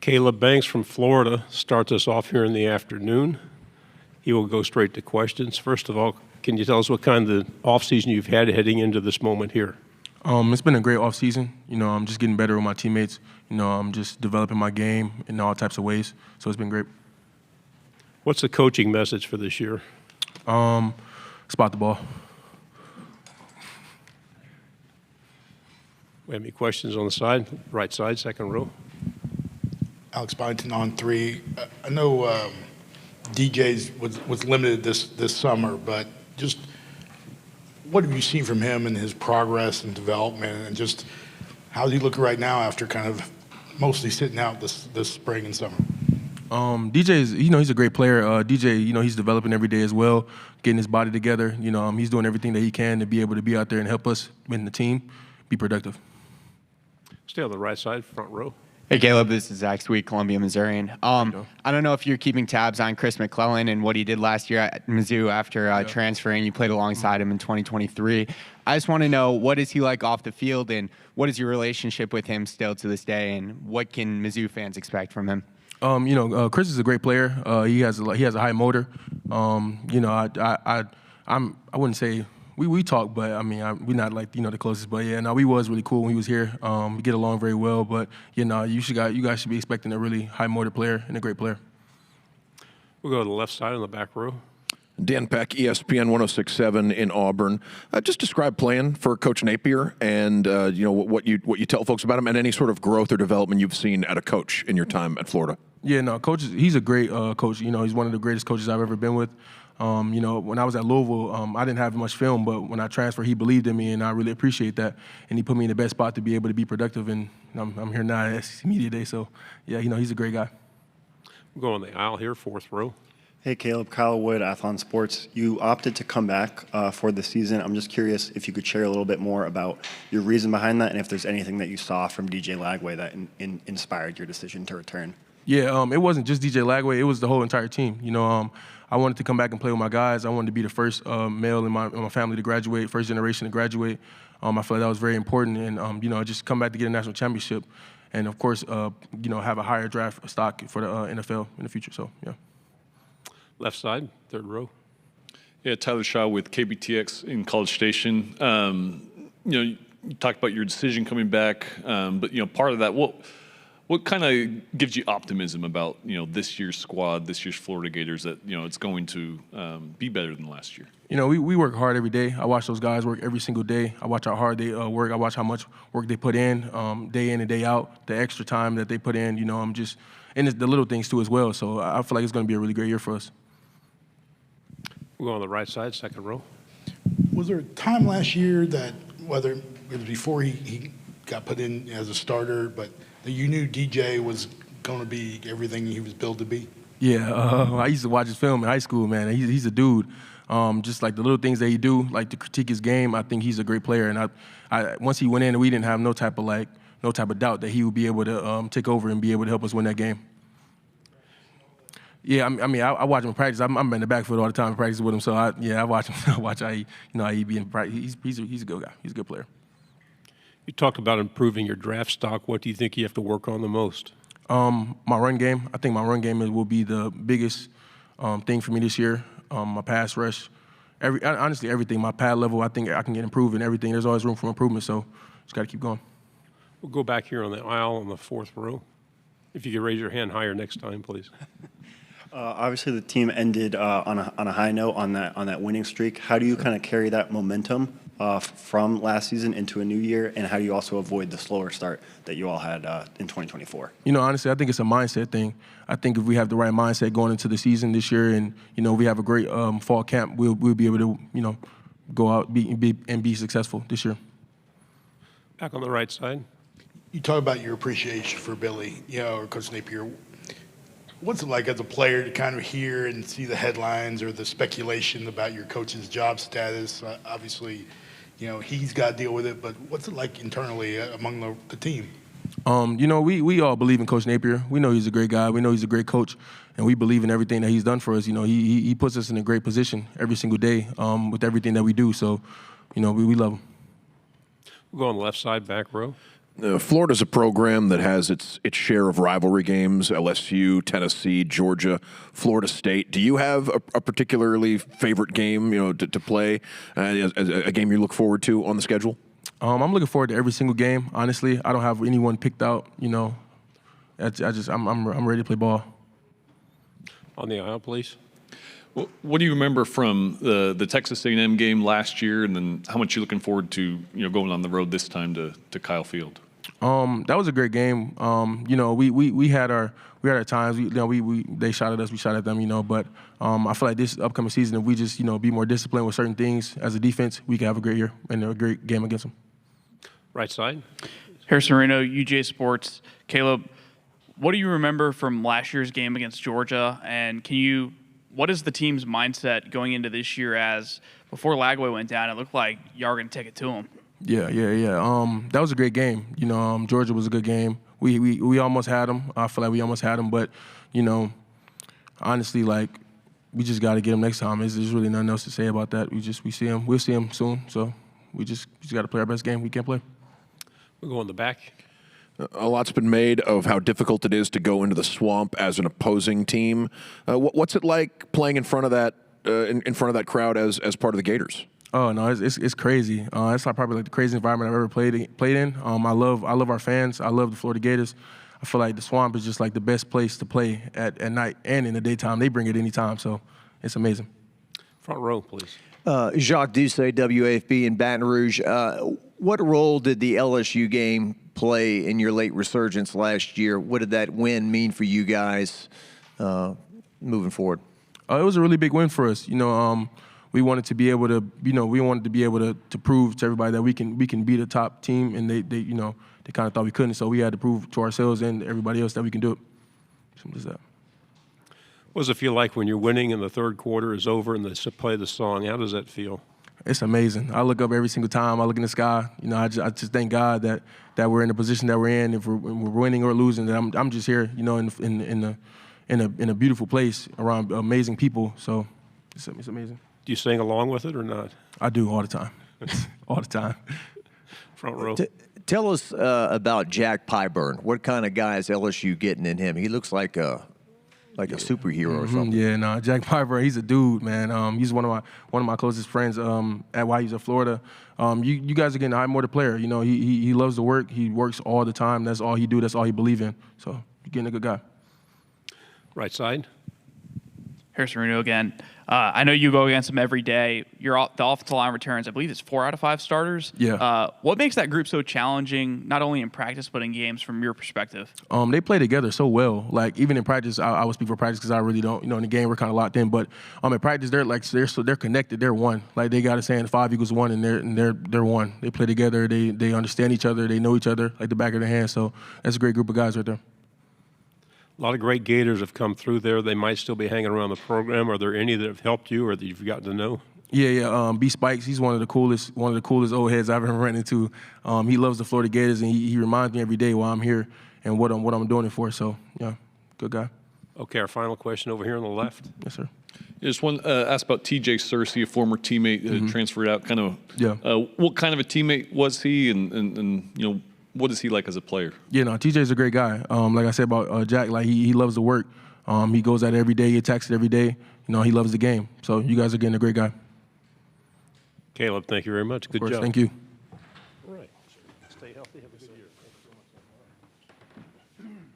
Caleb Banks from Florida starts us off here in the afternoon. He will go straight to questions. First of all, can you tell us what kind of offseason you've had heading into this moment here? It's been a great offseason. I'm just getting better with my teammates. I'm just developing my game in all types of ways. So it's been great. What's the coaching message for this year? Spot the ball. We have any questions on the side? Right side, second row. Alex Byington on three. I know DJ's was limited this summer, but just what have you seen from him and his progress and development, and just how's he looking right now after kind of mostly sitting out this spring and summer? DJ he's a great player. DJ, he's developing every day as well, getting his body together. He's doing everything that he can to be able to be out there and help us win the team, be productive. Stay on the right side, front row. Hey, Caleb, this is Zach Sweet, Columbia, Missourian. I don't know if you're keeping tabs on Chris McClellan and what he did last year at Mizzou after transferring. You played alongside him in 2023. I just want to know, what is he like off the field, and what is your relationship with him still to this day, and what can Mizzou fans expect from him? Chris is a great player. He has a high motor. I wouldn't say we talk, but we're not like the closest. But yeah, no, we was really cool when he was here. We get along very well. But you guys should be expecting a really high motor player and a great player. We'll go to the left side on the back row. Dan Peck, ESPN 1067 in Auburn. Just describe playing for Coach Napier, and what you tell folks about him, and any sort of growth or development you've seen at a coach in your time at Florida. Yeah, no, coach. He's a great coach. He's one of the greatest coaches I've ever been with. When I was at Louisville, I didn't have much film, but when I transferred, he believed in me, and I really appreciate that. And he put me in the best spot to be able to be productive. And I'm here now at SEC Media Day, so yeah, he's a great guy. We'll go on the aisle here, fourth row. Hey, Caleb, Kyle Wood, Athlon Sports. You opted to come back for the season. I'm just curious if you could share a little bit more about your reason behind that, and if there's anything that you saw from DJ Lagway that inspired your decision to return. Yeah, it wasn't just DJ Lagway. It was the whole entire team. I wanted to come back and play with my guys. I wanted to be the first male in my family to graduate, first generation to graduate. I feel like that was very important, and just come back to get a national championship, and of course, have a higher draft stock for the NFL in the future. So yeah. Left side, third row. Yeah, Tyler Shaw with KBTX in College Station. You talked about your decision coming back, but part of that, what kind of gives you optimism about this year's squad, this year's Florida Gators, that it's going to be better than last year? We work hard every day. I watch those guys work every single day. I watch how hard they work. I watch how much work they put in and day out. The extra time that they put in. And it's the little things too as well. So I feel like it's going to be a really great year for us. We'll go on the right side, second row. Was there a time last year that, whether it was before he got put in as a starter, but that you knew DJ was going to be everything he was billed to be? Yeah, I used to watch his film in high school, man. He's a dude. Just like the little things that he do, like to critique his game, I think he's a great player. And I once he went in, we didn't have no type of doubt that he would be able to take over and be able to help us win that game. Yeah, I watch him in practice. I'm in the backfield all the time in practice with him. So I watch him. I watch how he be in practice. He's a good guy. He's a good player. You talked about improving your draft stock. What do you think you have to work on the most? My run game. I think my run game will be the biggest thing for me this year. My pass rush, honestly everything. My pad level, I think I can get improved in everything. There's always room for improvement, so just got to keep going. We'll go back here on the aisle on the fourth row. If you could raise your hand higher next time, please. Obviously, the team ended on a high note on that winning streak. How do you kind of carry that momentum from last season into a new year, and how do you also avoid the slower start that you all had in 2024? Honestly, I think it's a mindset thing. I think if we have the right mindset going into the season this year, and we have a great fall camp, we'll be able to go out and be successful this year. Back on the right side. You talk about your appreciation for Billy, or Coach Napier. What's it like as a player to kind of hear and see the headlines or the speculation about your coach's job status? Obviously, he's got to deal with it, but what's it like internally among the team? We all believe in Coach Napier. We know he's a great guy. We know he's a great coach, and we believe in everything that he's done for us. He puts us in a great position every single day with everything that we do. So, we love him. We'll go on the left side, back row. Florida's a program that has its share of rivalry games: LSU, Tennessee, Georgia, Florida State. Do you have a particularly favorite game, to play, a game you look forward to on the schedule? I'm looking forward to every single game. Honestly, I don't have anyone picked out. I'm ready to play ball. On the aisle, please. What do you remember from the Texas A&M game last year, and then how much you looking forward to going on the road this time to Kyle Field? That was a great game. We had our times. They shot at us, we shot at them. But I feel like this upcoming season, if we just be more disciplined with certain things as a defense, we can have a great year and a great game against them. Right side. Harrison Reno, UJ Sports. Caleb, what do you remember from last year's game against Georgia? And what is the team's mindset going into this year? As before Lagway went down, it looked like y'all were going to take it to him. Yeah. That was a great game. Georgia was a good game. We almost had them. I feel like we almost had them, but honestly, we just got to get them next time. There's really nothing else to say about that. We'll see them soon. So we just got to play our best game we can play. We'll go in the back. A lot's been made of how difficult it is to go into the swamp as an opposing team. What's it like playing in front of that crowd as part of the Gators? Oh no, it's crazy. It's probably the craziest environment I've ever played in. I love our fans. I love the Florida Gators. I feel like the swamp is just the best place to play at night and in the daytime. They bring it anytime, so it's amazing. Front row, please. Jacques Doucet, WAFB in Baton Rouge. What role did the LSU game play in your late resurgence last year? What did that win mean for you guys moving forward? It was a really big win for us. We wanted to be able to, to prove to everybody that we can beat a top team, and they kind of thought we couldn't. So we had to prove to ourselves and everybody else that we can do it. Simple as that. What does it feel like when you're winning and the third quarter is over and they play the song? How does that feel? It's amazing. I look up every single time. I look in the sky. I just thank God that we're in the position that we're in. If we're winning or losing, that I'm just here, in a beautiful place around amazing people. So it's amazing. Do you sing along with it or not? I do all the time. All the time. Front row. Tell us about Jack Pyburn. What kind of guy is LSU getting in him? He looks like a superhero or something. Yeah, no, Jack Pyburn, he's a dude, man. He's one of my closest friends while he's in Florida. You guys are getting eye more the player. He loves to work. He works all the time. That's all he do. That's all he believe in. So you're getting a good guy. Right side. Harrison Reno again. I know you go against them every day. The offensive line returns, I believe it's 4 out of 5 starters. Yeah. What makes that group so challenging, not only in practice but in games from your perspective? They play together so well. Even in practice, I would speak for practice because I really don't. In the game we're kind of locked in. But in practice, they're connected. They're one. They got a saying 5 equals 1, and they're one. They play together. They understand each other. They know each other like the back of their hand. So that's a great group of guys right there. A lot of great Gators have come through there. They might still be hanging around the program. Are there any that have helped you or that you've gotten to know? Yeah. B Spikes, he's one of the coolest old heads I've ever run into. He loves the Florida Gators, and he reminds me every day why I'm here and what I'm doing it for. So yeah, good guy. Okay, our final question over here on the left. Yes, sir. Just one ask about TJ Searcy, a former teammate transferred out. What kind of a teammate was he, and what is he like as a player? Yeah, no, TJ's a great guy. Like I said about Jack, he loves to work. He goes at it every day. He attacks it every day. He loves the game. So you guys are getting a great guy. Caleb, thank you very much. Good job. Thank you. All right. Stay healthy. Have a good year.